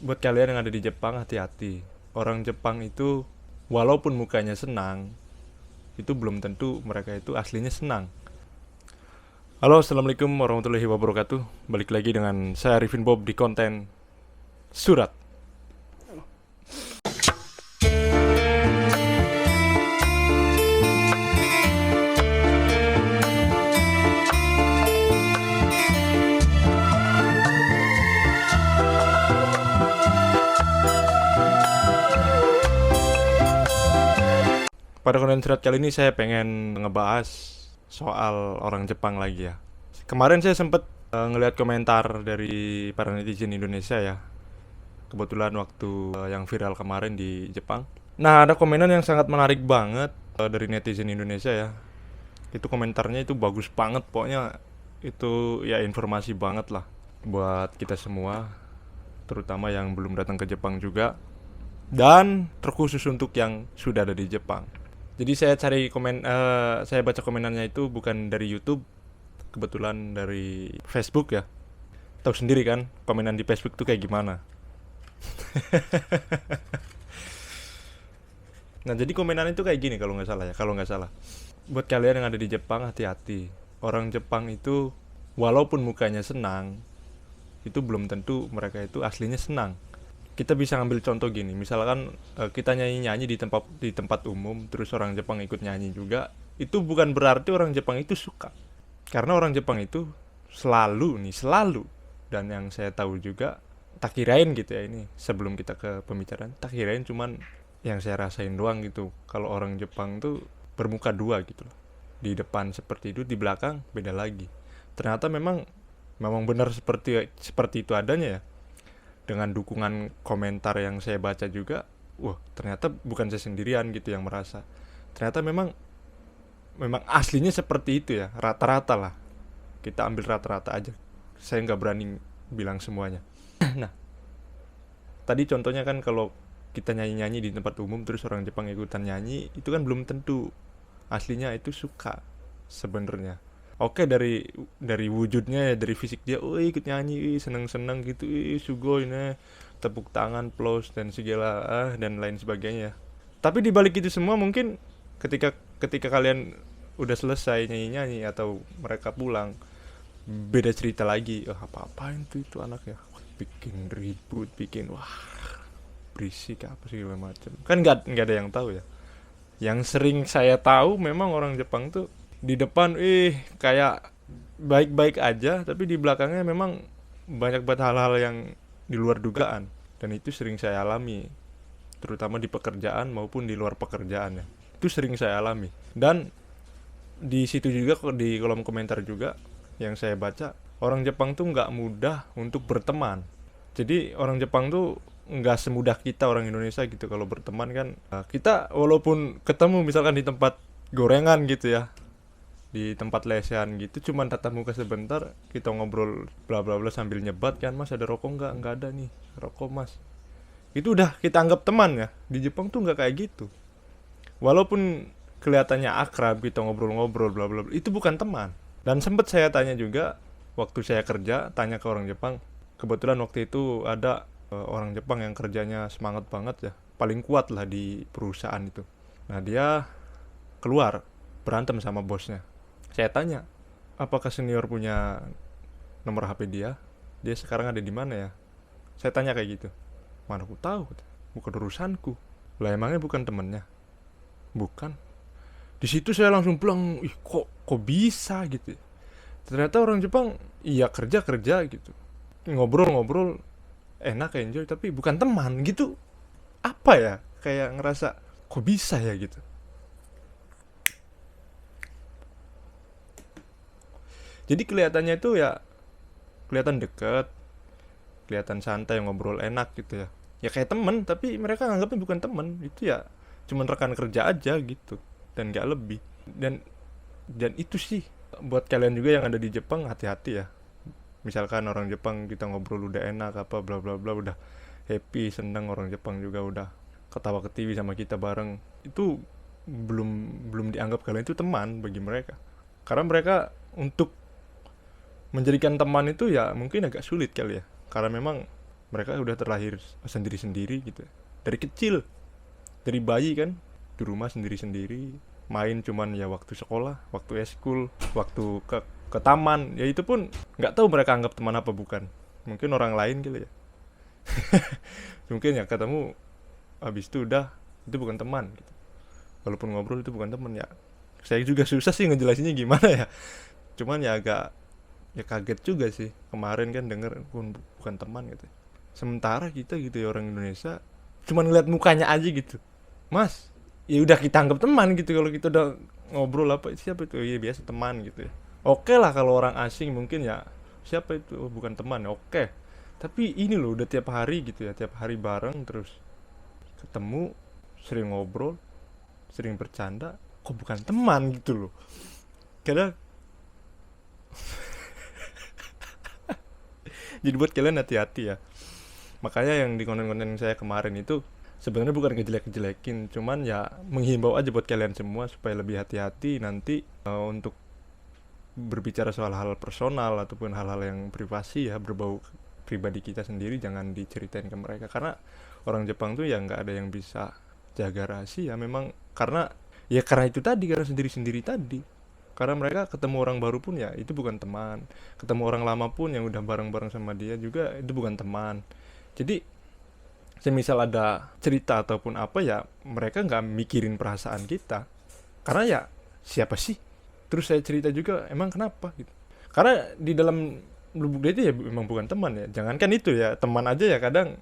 Buat kalian yang ada di Jepang, hati-hati. Orang Jepang itu walaupun mukanya senang, itu belum tentu mereka itu aslinya senang. Halo, assalamualaikum warahmatullahi wabarakatuh. Balik lagi dengan saya Arifin Bob di konten Surat. Pada konten Surat kali ini saya pengen ngebahas soal orang Jepang lagi ya. Kemarin saya sempet ngelihat komentar dari para netizen Indonesia ya. Kebetulan waktu yang viral kemarin di Jepang. Nah, ada komenan yang sangat menarik banget dari netizen Indonesia ya. Itu komentarnya itu bagus banget, pokoknya itu ya informasi banget lah buat kita semua, terutama yang belum datang ke Jepang juga, dan terkhusus untuk yang sudah ada di Jepang. Jadi saya baca komenannya itu bukan dari YouTube, kebetulan dari Facebook ya. Tahu sendiri kan komenan di Facebook tuh kayak gimana. Nah, jadi komenan itu kayak gini kalau nggak salah ya, kalau nggak salah. Buat kalian yang ada di Jepang, hati-hati. Orang Jepang itu walaupun mukanya senang, itu belum tentu mereka itu aslinya senang. Kita bisa ngambil contoh gini, misalkan kita nyanyi-nyanyi di tempat umum, terus orang Jepang ikut nyanyi juga, itu bukan berarti orang Jepang itu suka. Karena orang Jepang itu selalu, dan yang saya tahu juga, tak kirain gitu ya, ini sebelum kita ke pembicaraan, tak kirain cuman yang saya rasain doang gitu. Kalau orang Jepang tuh bermuka dua gitu loh. Di depan seperti itu, di belakang beda lagi. Ternyata memang benar seperti itu adanya ya. Dengan dukungan komentar yang saya baca juga, wah, ternyata bukan saya sendirian gitu yang merasa. Ternyata memang aslinya seperti itu ya, rata-rata lah. Kita ambil rata-rata aja. Saya nggak berani bilang semuanya. Nah, tadi contohnya kan kalau kita nyanyi-nyanyi di tempat umum terus orang Jepang ikutan nyanyi, itu kan belum tentu aslinya itu suka sebenarnya. Oke, dari wujudnya ya, dari fisik dia, oh ikut nyanyi, seneng-seneng gitu, sugoi nih, tepuk tangan, plus dan segala dan lain sebagainya. Tapi di balik itu semua mungkin ketika ketika kalian udah selesai nyanyi-nyanyi atau mereka pulang, beda cerita lagi. Oh, apa-apain tuh itu anaknya, bikin ribut, bikin wah berisik apa segala macam. Kan nggak ada yang tahu ya. Yang sering saya tahu memang orang Jepang tuh di depan kayak baik-baik aja, tapi di belakangnya memang banyak banget hal-hal yang di luar dugaan, dan itu sering saya alami, terutama di pekerjaan maupun di luar pekerjaan ya. Itu sering saya alami. Dan di situ juga, di kolom komentar juga yang saya baca, orang Jepang tuh nggak mudah untuk berteman. Jadi orang Jepang tuh nggak semudah kita orang Indonesia gitu kalau berteman kan. Kita walaupun ketemu misalkan di tempat gorengan gitu ya, di tempat lesehan gitu, cuman tatap muka sebentar, kita ngobrol bla bla bla sambil nyebat kan, mas ada rokok nggak ada nih rokok mas, itu udah kita anggap teman ya. Di Jepang tuh nggak kayak gitu. Walaupun kelihatannya akrab, kita ngobrol-ngobrol bla bla bla, itu bukan teman. Dan sempet saya tanya juga waktu saya kerja, tanya ke orang Jepang. Kebetulan waktu itu ada orang Jepang yang kerjanya semangat banget ya, paling kuat lah di perusahaan itu. Nah, dia keluar berantem sama bosnya. Saya tanya, apakah senior punya nomor HP dia? Dia sekarang ada di mana ya? Saya tanya kayak gitu. Mana aku tahu? Bukan urusanku. Lah emangnya bukan temennya? Bukan. Di situ saya langsung bilang, ih kok bisa gitu. Ternyata orang Jepang iya kerja kerja gitu. Ngobrol-ngobrol enak, enjoy, tapi bukan teman gitu. Apa ya? Kayak ngerasa kok bisa ya gitu. Jadi kelihatannya itu ya kelihatan deket, kelihatan santai, ngobrol enak gitu ya. Ya kayak temen, tapi mereka nganggapnya bukan temen. Itu ya cuman rekan kerja aja gitu, dan gak lebih. Dan itu sih buat kalian juga yang ada di Jepang, hati-hati ya. Misalkan orang Jepang kita ngobrol udah enak apa bla bla bla, udah happy, seneng, orang Jepang juga udah ketawa ketiwi sama kita bareng, itu belum belum dianggap kalian itu teman bagi mereka. Karena mereka untuk menjadikan teman itu ya mungkin agak sulit kali ya, karena memang Mereka udah terlahir sendiri-sendiri gitu. Dari kecil, dari bayi kan, di rumah sendiri-sendiri, main cuman ya waktu sekolah, waktu eskul, waktu ke taman, ya itu pun nggak tahu mereka anggap teman apa bukan. Mungkin orang lain gitu ya. Mungkin ya ketemu habis itu udah, itu bukan teman gitu. Walaupun ngobrol itu bukan teman ya. Saya juga susah sih ngejelasinnya gimana ya. Cuman ya agak ya kaget juga sih kemarin kan denger bukan teman gitu. Sementara kita gitu ya orang Indonesia cuman ngeliat mukanya aja gitu. Mas, ya udah kita anggap teman gitu kalau kita udah ngobrol apa siapa itu ya biasa teman gitu ya. Oke lah kalau orang asing mungkin ya siapa itu oh, bukan teman ya oke. Tapi ini loh udah tiap hari gitu ya, tiap hari bareng terus ketemu, sering ngobrol, sering bercanda, kok bukan teman gitu loh. Kadang jadi buat kalian hati-hati ya. Makanya yang di konten-konten saya kemarin itu sebenarnya bukan ngejelek-jelekin, cuman ya menghimbau aja buat kalian semua supaya lebih hati-hati nanti untuk berbicara soal hal personal ataupun hal-hal yang privasi ya, berbau pribadi kita sendiri, jangan diceritain ke mereka karena orang Jepang tuh ya nggak ada yang bisa jaga rahasia memang karena itu tadi karena sendiri-sendiri tadi. Karena mereka ketemu orang baru pun ya itu bukan teman, ketemu orang lama pun yang udah bareng-bareng sama dia juga itu bukan teman. Jadi semisal ada cerita ataupun apa ya mereka nggak mikirin perasaan kita karena ya siapa sih, terus saya cerita juga emang kenapa gitu, karena di dalam lubuk dia itu ya memang bukan teman ya, jangankan itu ya teman aja ya kadang.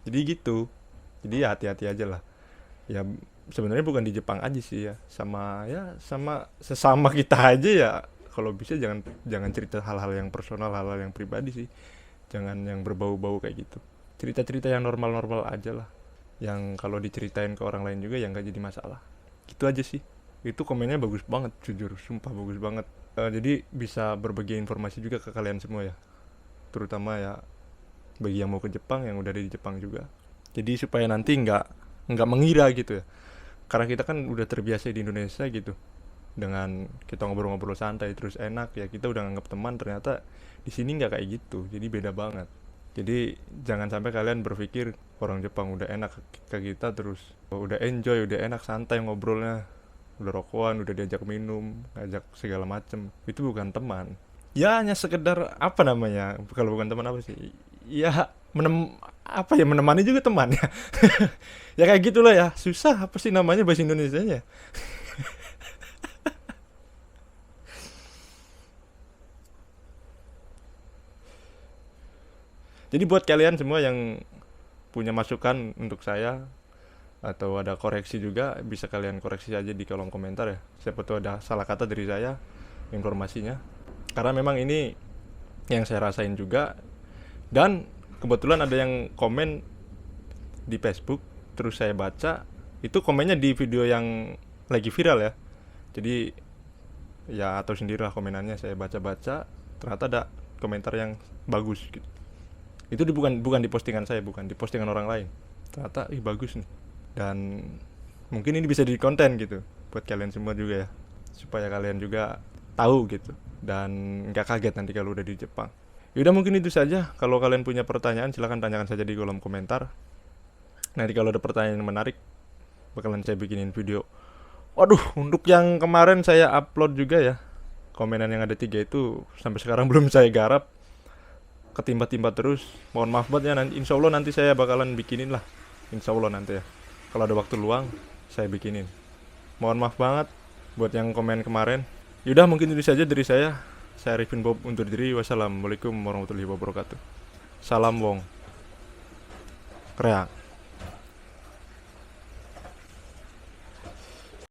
Jadi gitu, jadi ya hati-hati aja lah ya. Sebenarnya bukan di Jepang aja sih ya, sama sesama kita aja ya. Kalau bisa jangan jangan cerita hal-hal yang personal, hal-hal yang pribadi sih, jangan yang berbau-bau kayak gitu. Cerita-cerita yang normal-normal aja lah, yang kalau diceritain ke orang lain juga ya nggak jadi masalah. Gitu aja sih. Itu komennya bagus banget, jujur sumpah bagus banget. Jadi bisa berbagi informasi juga ke kalian semua ya, terutama ya bagi yang mau ke Jepang, yang udah ada di Jepang juga. Jadi supaya nanti nggak mengira gitu ya, karena kita kan udah terbiasa di Indonesia gitu dengan kita ngobrol-ngobrol santai terus enak ya, kita udah nganggap teman, ternyata di sini nggak kayak gitu, jadi beda banget. Jadi jangan sampai kalian berpikir orang Jepang udah enak ke kita terus udah enjoy, udah enak santai ngobrolnya, udah rokokan, udah diajak minum, ngajak segala macem, itu bukan teman. Ya hanya sekedar apa namanya, kalau bukan teman apa sih ya, apa ya, menemani juga teman ya. Ya kayak gitulah ya, susah apa sih namanya bahasa Indonesianya. Jadi buat kalian semua yang punya masukan untuk saya atau ada koreksi juga, bisa kalian koreksi aja di kolom komentar ya, siapa tahu ada salah kata dari saya informasinya, karena memang ini yang saya rasain juga. Dan kebetulan ada yang komen di Facebook, terus saya baca itu komennya di video yang lagi viral ya. Jadi ya atau sendirilah komenannya, saya baca-baca ternyata ada komentar yang bagus gitu. Itu bukan di postingan saya, bukan di postingan orang lain, ternyata bagus nih. Dan mungkin ini bisa jadi konten gitu buat kalian semua juga ya, supaya kalian juga tahu gitu dan nggak kaget nanti kalau udah di Jepang. Yaudah mungkin itu saja. Kalau kalian punya pertanyaan silahkan tanyakan saja di kolom komentar. Nanti kalau ada pertanyaan yang menarik bakalan saya bikinin video. Waduh, untuk yang kemarin saya upload juga ya, komenan yang ada 3 itu sampai sekarang belum saya garap, ketimpa-timpa terus. Mohon maaf banget ya, nanti insya Allah nanti saya bakalan bikinin lah, insya Allah nanti ya, kalau ada waktu luang saya bikinin. Mohon maaf banget buat yang komen kemarin. Yaudah mungkin itu saja dari saya. Saya Arifin Bob undur diri. Wassalamualaikum warahmatullahi wabarakatuh. Salam Wong Kreang.